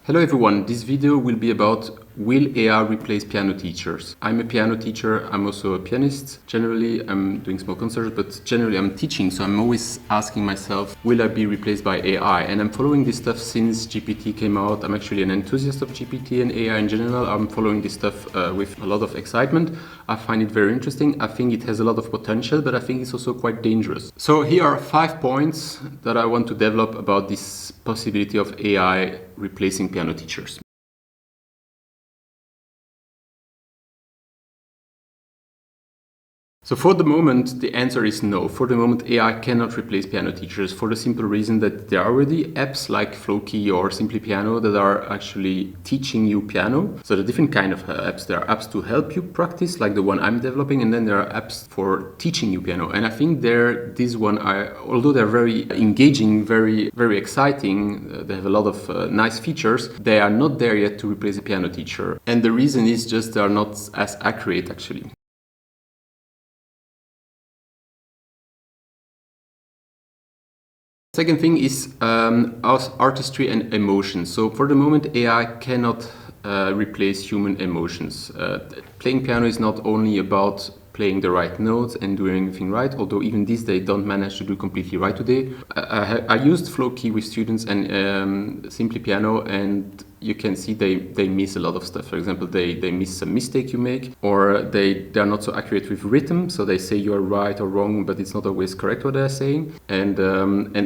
Hello everyone, this video will be about will AI replace piano teachers? I'm a piano teacher, I'm also a pianist. Generally, I'm doing small concerts, but generally I'm teaching, so I'm always asking myself, will I be replaced by AI? And I'm following this stuff since GPT came out. I'm actually an enthusiast of GPT and AI in general. I'm following this stuff with a lot of excitement. I find it very interesting. I think it has a lot of potential, but I think it's also quite dangerous. So here are 5 points that I want to develop about this possibility of AI replacing piano teachers. So for the moment, the answer is no. For the moment, AI cannot replace piano teachers for the simple reason that there are already apps like Flowkey or Simply Piano that are actually teaching you piano. So there are different kind of apps. There are apps to help you practice, like the one I'm developing, and then there are apps for teaching you piano. And I think although they're very engaging, very exciting, they have a lot of nice features, they are not there yet to replace a piano teacher. And the reason is just they are not as accurate actually. Second thing is artistry and emotions. So for the moment, AI cannot replace human emotions. Playing piano is not only about playing the right notes and doing everything right, although even these they don't manage to do completely right today. I used Flowkey with students and Simply Piano, and you can see they miss a lot of stuff. For example, they miss some mistake you make, or they are not so accurate with rhythm, so they say you are right or wrong, but it's not always correct what they're saying. And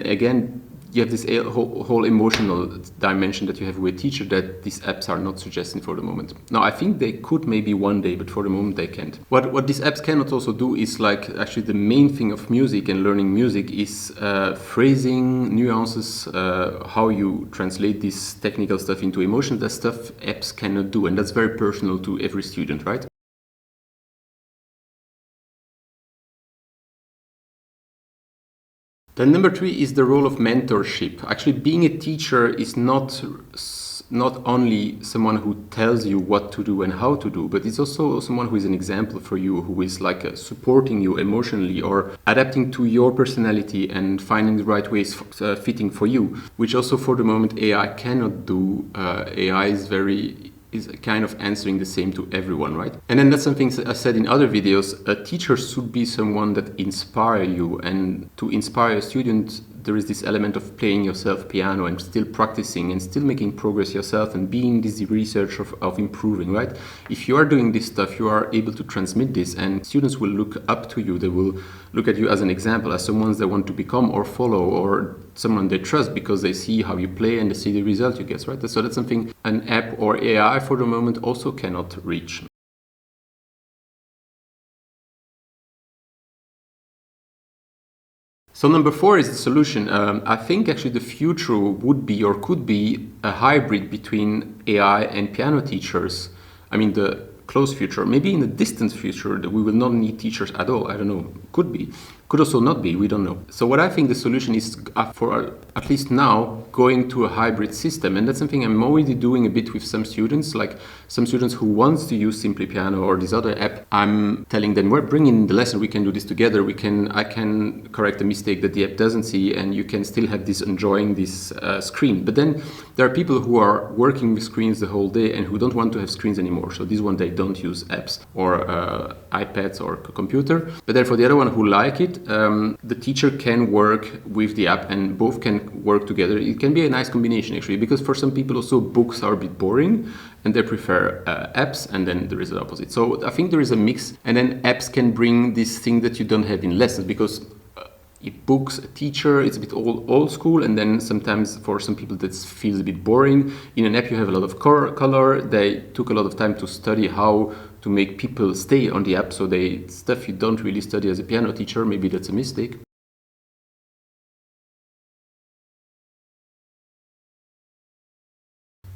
again, you have this whole emotional dimension that you have with a teacher that these apps are not suggesting for the moment. Now, I think they could maybe one day, but for the moment they can't. What these apps cannot also do is, like, actually the main thing of music and learning music is phrasing, nuances, how you translate this technical stuff into emotion. That stuff apps cannot do, and that's very personal to every student, right? Then number 3 is the role of mentorship. Actually, being a teacher is not only someone who tells you what to do and how to do, but it's also someone who is an example for you, who is like supporting you emotionally or adapting to your personality and finding the right ways fitting for you, which also for the moment AI cannot do. AI is kind of answering the same to everyone, right? And then that's something I said in other videos. A teacher should be someone that inspires you, and to inspire a student, there is this element of playing yourself piano and still practicing and still making progress yourself and being this research of improving, right? If you are doing this stuff, you are able to transmit this, and students will look up to you. They will look at you as an example, as someone they want to become or follow, or someone they trust because they see how you play and they see the result you get, right? So that's something an app or AI for the moment also cannot reach. So number 4 is the solution. I think actually the future would be or could be a hybrid between AI and piano teachers. I mean, the close future, maybe in the distant future, that we will not need teachers at all. I don't know. Could be. Could also not be. We don't know. So what I think the solution is, for at least now, going to a hybrid system. And that's something I'm already doing a bit with some students, like some students who wants to use Simply Piano or this other app. I'm telling them, we're bringing the lesson, we can do this together. I can correct a mistake that the app doesn't see, and you can still have this enjoying this screen. But then there are people who are working with screens the whole day and who don't want to have screens anymore. So this one, they don't use apps or iPads or computer. But then for the other one who like it, the teacher can work with the app and both can work together. It can be a nice combination actually, because for some people also books are a bit boring and they prefer apps, and then there is the opposite. So I think there is a mix, and then apps can bring this thing that you don't have in lessons, because books, a teacher, it's a bit old school, and then sometimes for some people that feels a bit boring. In an app you have a lot of color. They took a lot of time to study how to make people stay on the app, so stuff you don't really study as a piano teacher. Maybe that's a mistake.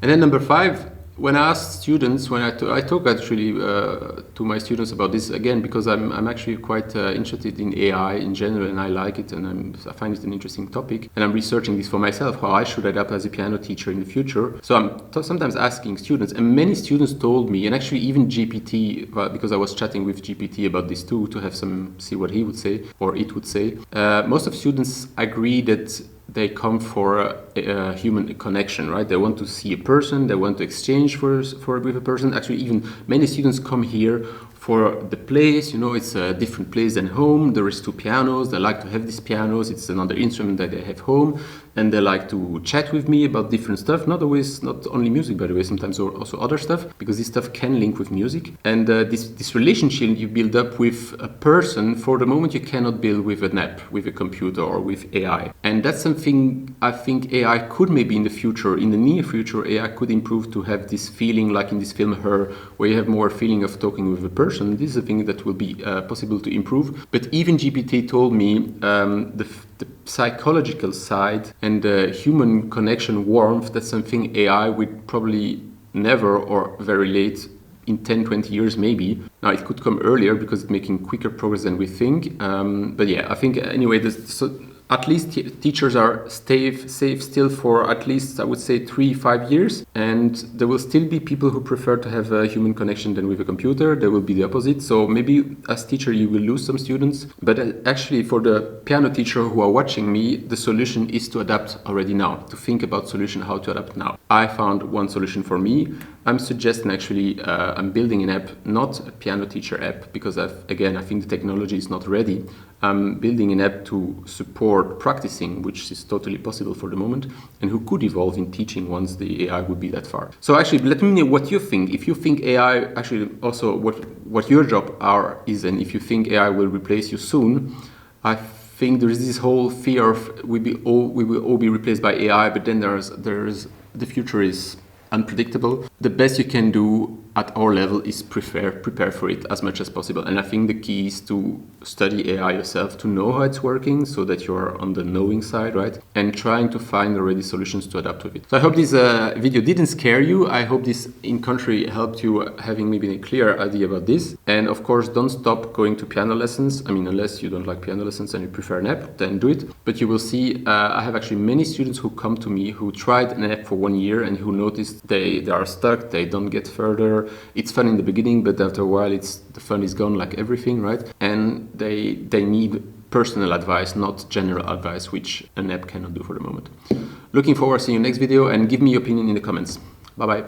And then number 5, when I asked students, I talk actually to my students about this again, because I'm actually quite interested in AI in general, and I like it, and I find it an interesting topic, and I'm researching this for myself, how I should adapt as a piano teacher in the future. So I'm sometimes asking students, and many students told me, and actually even GPT, because I was chatting with GPT about this too, to have see what he would say, or it would say. Most of students agree that they come for human connection, right? They want to see a person, they want to exchange with a person. Actually, even many students come here for the place, you know, it's a different place than home. There is 2 pianos, they like to have these pianos, it's another instrument that they have home, and they like to chat with me about different stuff, not only music, by the way, sometimes also other stuff, because this stuff can link with music. And this relationship you build up with a person, for the moment you cannot build with an app, with a computer, or with AI. And that's something I think AI could maybe in the future, in the near future, AI could improve to have this feeling like in this film Her, where you have more feeling of talking with a person. This is a thing that will be possible to improve. But even GPT told me the psychological side and the human connection warmth, that's something AI would probably never, or very late, in 10-20 years maybe. Now it could come earlier because it's making quicker progress than we think. But yeah, I think anyway, at least teachers are safe still for at least, I would say, 3-5 years. And there will still be people who prefer to have a human connection than with a computer. There will be the opposite. So maybe as teacher you will lose some students. But actually for the piano teacher who are watching me, the solution is to adapt already now, to think about solution, how to adapt now. I found one solution for me. I'm suggesting actually, I'm building an app, not a piano teacher app, because I think the technology is not ready. I'm building an app to support practicing, which is totally possible for the moment, and who could evolve in teaching once the AI would be that far. So actually, let me know what you think. If you think AI, actually also what your job is, and if you think AI will replace you soon, I think there is this whole fear of we will all be replaced by AI, but then there's the future is unpredictable. The best you can do at our level is prepare for it as much as possible. And I think the key is to study AI yourself, to know how it's working, so that you're on the knowing side, right? And trying to find already solutions to adapt with it. So I hope this video didn't scare you. I hope this in country helped you having maybe a clear idea about this. And of course, don't stop going to piano lessons. I mean, unless you don't like piano lessons and you prefer an app, then do it. But you will see, I have actually many students who come to me who tried an app for 1 year and who noticed they are stuck, they don't get further. It's fun in the beginning, but after a while the fun is gone, like everything, right? And they need personal advice, not general advice, which an app cannot do for the moment. Looking forward to seeing you next video, and give me your opinion in the comments. Bye bye.